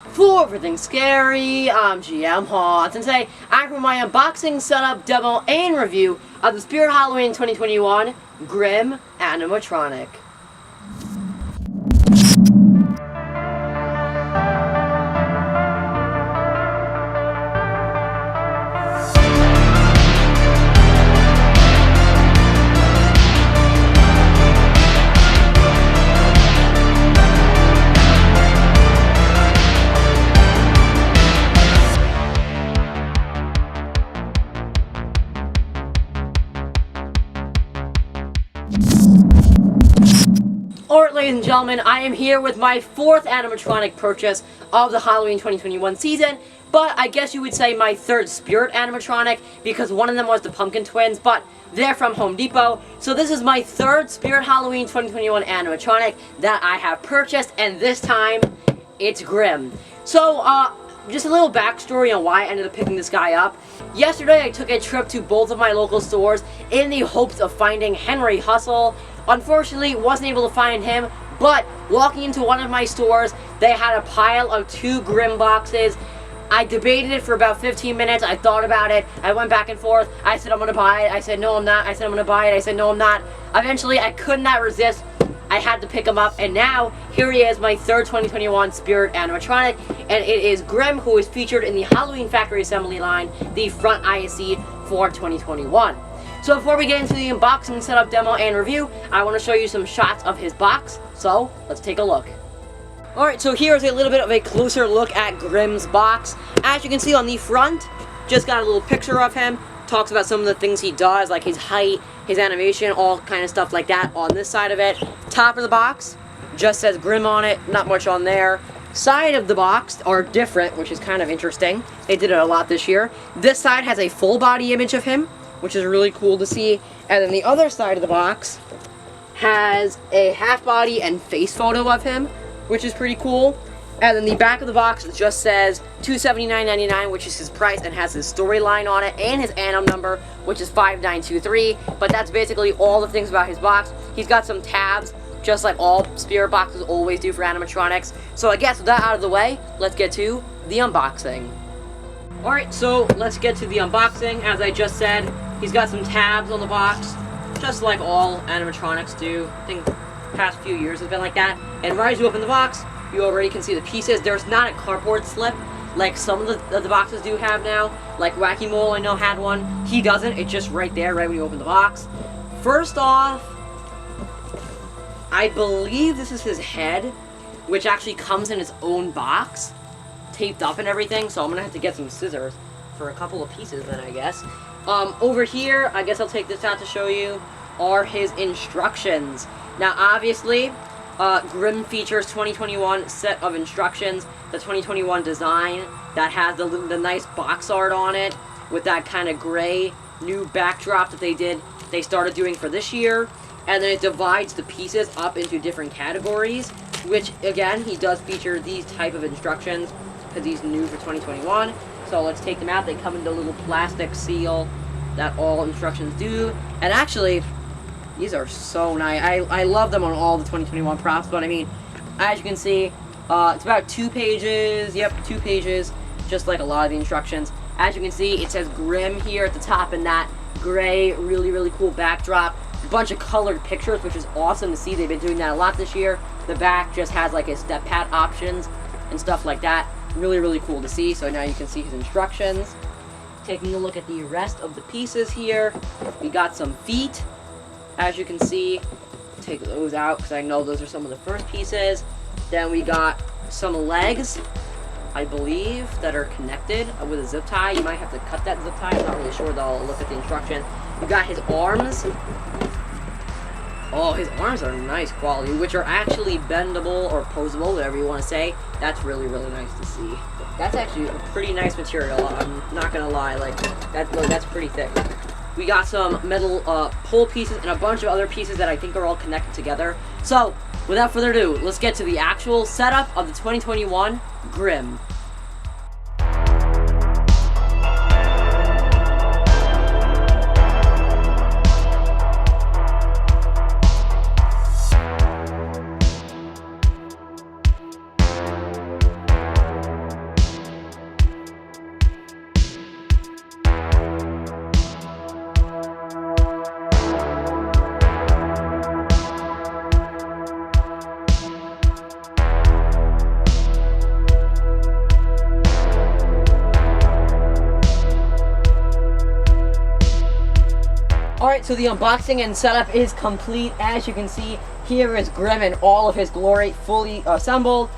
For everything scary, I'm GMHaunts, and today I'm for my unboxing, setup, demo, and review of the Spirit Halloween 2021 Grimm Animatronic. Alright, ladies and gentlemen, I am here with my fourth animatronic purchase of the Halloween 2021 season, but I guess you would say my third Spirit animatronic, because one of them was the Pumpkin Twins, but they're from Home Depot. So this is my third Spirit Halloween 2021 animatronic that I have purchased, and this time, it's Grimm. So, just a little backstory on why I ended up picking this guy up. Yesterday, I took a trip to both of my local stores in the hopes of finding Henry Hustle. Unfortunately, wasn't able to find him, but walking into one of my stores, they had a pile of 2 Grimm boxes. I debated it for about 15 minutes. I thought about it. I went back and forth. I said, I'm going to buy it. I said, no, I'm not. I said, I'm going to buy it. I said, no, I'm not. Eventually, I could not resist. I had to pick him up, and now, here he is, my third 2021 Spirit animatronic, and it is Grimm, who is featured in the Halloween Factory Assembly line, the front ISE for 2021. So before we get into the unboxing, setup, demo, and review, I want to show you some shots of his box, so let's take a look. Alright, so here's a little bit of a closer look at Grimm's box. As you can see on the front, just got a little picture of him. Talks about some of the things he does, like his height, his animation, all kind of stuff like that on this side of it. Top of the box, just says Grimm on it, not much on there. Side of the box are different, which is kind of interesting. They did it a lot this year. This side has a full body image of him, which is really cool to see. And then the other side of the box has a half body and face photo of him, which is pretty cool. And then the back of the box just says $279.99, which is his price, and has his storyline on it, and his anim number, which is 5923. But that's basically all the things about his box. He's got some tabs, just like all Spirit boxes always do for animatronics. So I guess with that out of the way, let's get to the unboxing. Alright, so let's get to the unboxing. As I just said, he's got some tabs on the box, just like all animatronics do. I think the past few years has been like that. And right as you open the box, you already can see the pieces. There's not a cardboard slip like some of the boxes do have now. Like Wacky Mole, I know, had one. He doesn't. It's just right there, right when you open the box. First off, I believe this is his head, which actually comes in its own box, taped up and everything. So I'm gonna have to get some scissors for a couple of pieces then, I guess. Over here, I guess I'll take this out to show you, are his instructions. Now, obviously, Grimm features 2021 set of instructions, the 2021 design that has the nice box art on it with that kind of gray new backdrop that they started doing for this year. And then it divides the pieces up into different categories, which again, he does feature these type of instructions because he's new for 2021. So let's take them out. They come in the little plastic seal that all instructions do. And actually, these are so nice. I love them on all the 2021 props, but I mean, as you can see, it's about 2 pages. Yep, 2 pages, just like a lot of the instructions. As you can see, it says Grimm here at the top in that gray, really, really cool backdrop. A bunch of colored pictures, which is awesome to see. They've been doing that a lot this year. The back just has like his step pad options and stuff like that. Really, really cool to see. So now you can see his instructions. Taking a look at the rest of the pieces here, we got some feet. As you can see, take those out because I know those are some of the first pieces. Then we got some legs, I believe, that are connected with a zip tie. You might have to cut that zip tie. I'm not really sure though. I'll look at the instruction. We got his arms. Oh, his arms are nice quality, which are actually bendable or posable, whatever you want to say. That's really, really nice to see. That's actually a pretty nice material. I'm not gonna lie, like that's pretty thick. We got some metal pull pieces and a bunch of other pieces that I think are all connected together. So, without further ado, let's get to the actual setup of the 2021 Grimm. Alright, so the unboxing and setup is complete. As you can see, here is Grim in all of his glory, fully assembled.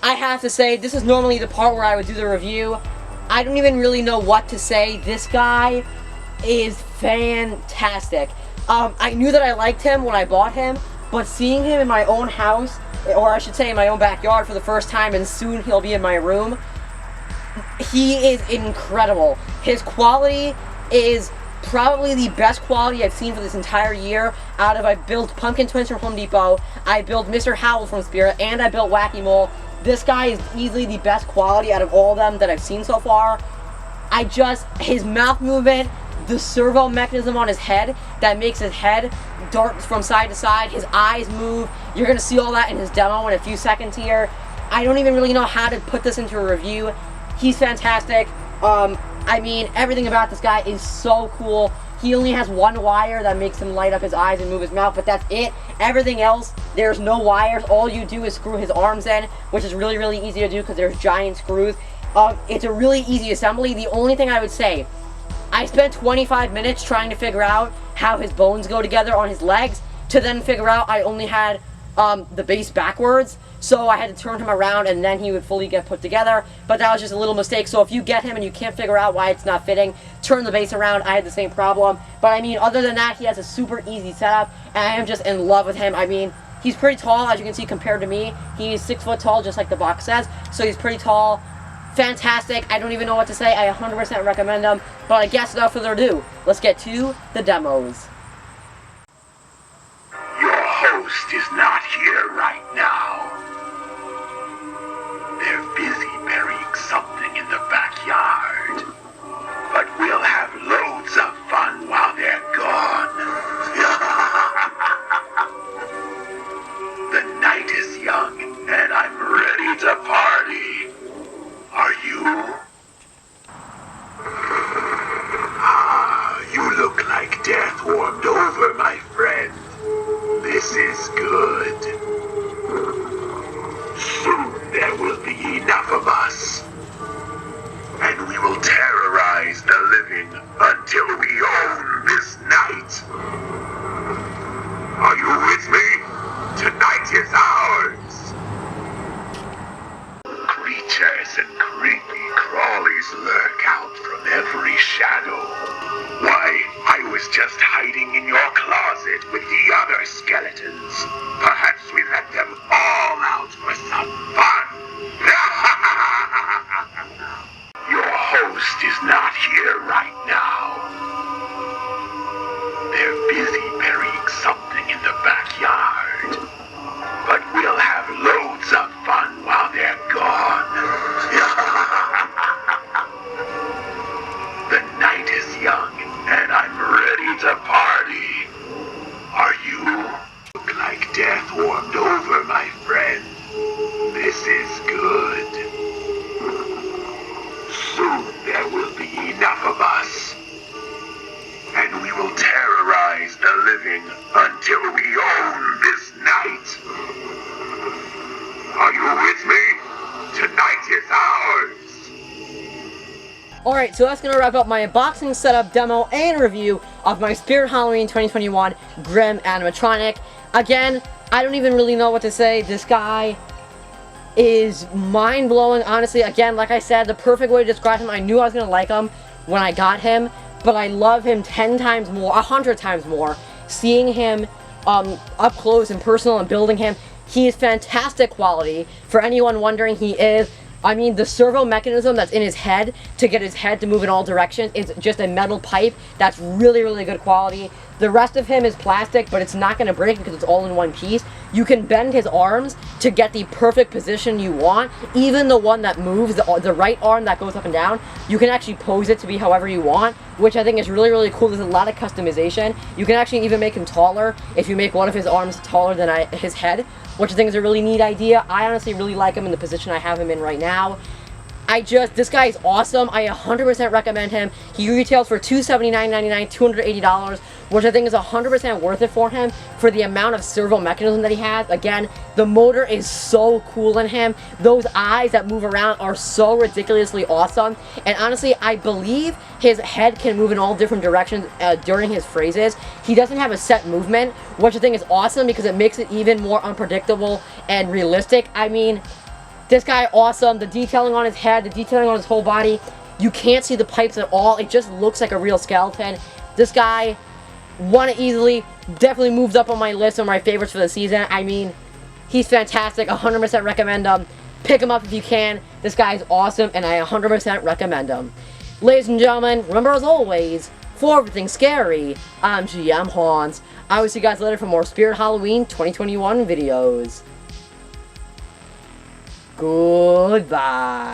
I have to say, this is normally the part where I would do the review. I don't even really know what to say. This guy is fantastic. I knew that I liked him when I bought him, but seeing him in my own house, or I should say in my own backyard for the first time, and soon he'll be in my room, he is incredible. His quality is probably the best quality I've seen for this entire year. I built Pumpkin Twins from Home Depot, I built Mr. Howl from Spirit, and I built Wacky Mole. This guy is easily the best quality out of all of them that I've seen so far. His mouth movement, the servo mechanism on his head that makes his head dart from side to side, his eyes move. You're going to see all that in his demo in a few seconds here. I don't even really know how to put this into a review. He's fantastic. I mean, everything about this guy is so cool. He only has one wire that makes him light up his eyes and move his mouth, but that's it. Everything else, there's no wires. All you do is screw his arms in, which is really, really easy to do because there's giant screws. It's a really easy assembly. The only thing I would say, I spent 25 minutes trying to figure out how his bones go together on his legs, to then figure out I only had the base backwards, so I had to turn him around and then he would fully get put together. But that was just a little mistake, so if you get him and you can't figure out why it's not fitting, turn the base around. I had the same problem. But I mean, other than that, he has a super easy setup, and I am just in love with him. I mean, he's pretty tall, as you can see, compared to me. He's 6 foot tall, just like the box says, so he's pretty tall. Fantastic. I don't even know what to say. I 100% recommend him. But I guess without further ado, let's get to the demos. Your host is not here right now. They're busy burying something in the backyard. But we'll have loads of fun while they're gone. The night is young, and I'm ready to party. Are you? You look like death warmed over, my friend. This is good. Soon there will be enough of us. And we will terrorize the living until we own this night. Are you with me? Tonight is ours. Creatures and creepy crawlies lurk out from every shadow. Why, I was just hiding in your closet with the other skeletons. Perhaps we let them all out for some fun. Your host is not here right now. They're busy burying something in the backyard. But we'll have loads of fun while they're gone. The night is young, and I'm ready to party. Are you? Look like death warmed over, my friend. This is good. Soon there will be enough of us. And we will terrorize the living until we own this night. Are you with me? Tonight is ours. Alright, so that's going to wrap up my unboxing, setup, demo, and review of my Spirit Halloween 2021 Grim Animatronic. Again, I don't even really know what to say. This guy is mind-blowing, honestly. Again, like I said, the perfect way to describe him. I knew I was going to like him when I got him, but I love him 10 times more, 100 times more. Seeing him up close and personal and building him, he is fantastic quality. For anyone wondering, he is. I mean, the servo mechanism that's in his head to get his head to move in all directions is just a metal pipe that's really, really good quality. The rest of him is plastic, but it's not going to break because it's all in one piece. You can bend his arms to get the perfect position you want. Even the one that moves, the right arm that goes up and down, you can actually pose it to be however you want, which I think is really, really cool. There's a lot of customization. You can actually even make him taller if you make one of his arms taller than his head, which I think is a really neat idea. I honestly really like him in the position I have him in right now. This guy is awesome. I 100% recommend him. He retails for $279.99, $280, which I think is 100% worth it for him for the amount of servo mechanism that he has. Again, the motor is so cool in him. Those eyes that move around are so ridiculously awesome. And honestly, I believe his head can move in all different directions during his phrases. He doesn't have a set movement, which I think is awesome because it makes it even more unpredictable and realistic. I mean, this guy, awesome. The detailing on his head, the detailing on his whole body. You can't see the pipes at all. It just looks like a real skeleton. This guy won it easily. Definitely moved up on my list of my favorites for the season. I mean, he's fantastic. 100% recommend him. Pick him up if you can. This guy is awesome, and I 100% recommend him. Ladies and gentlemen, remember as always, for everything scary, I'm GMHaunts. I will see you guys later for more Spirit Halloween 2021 videos. Goodbye.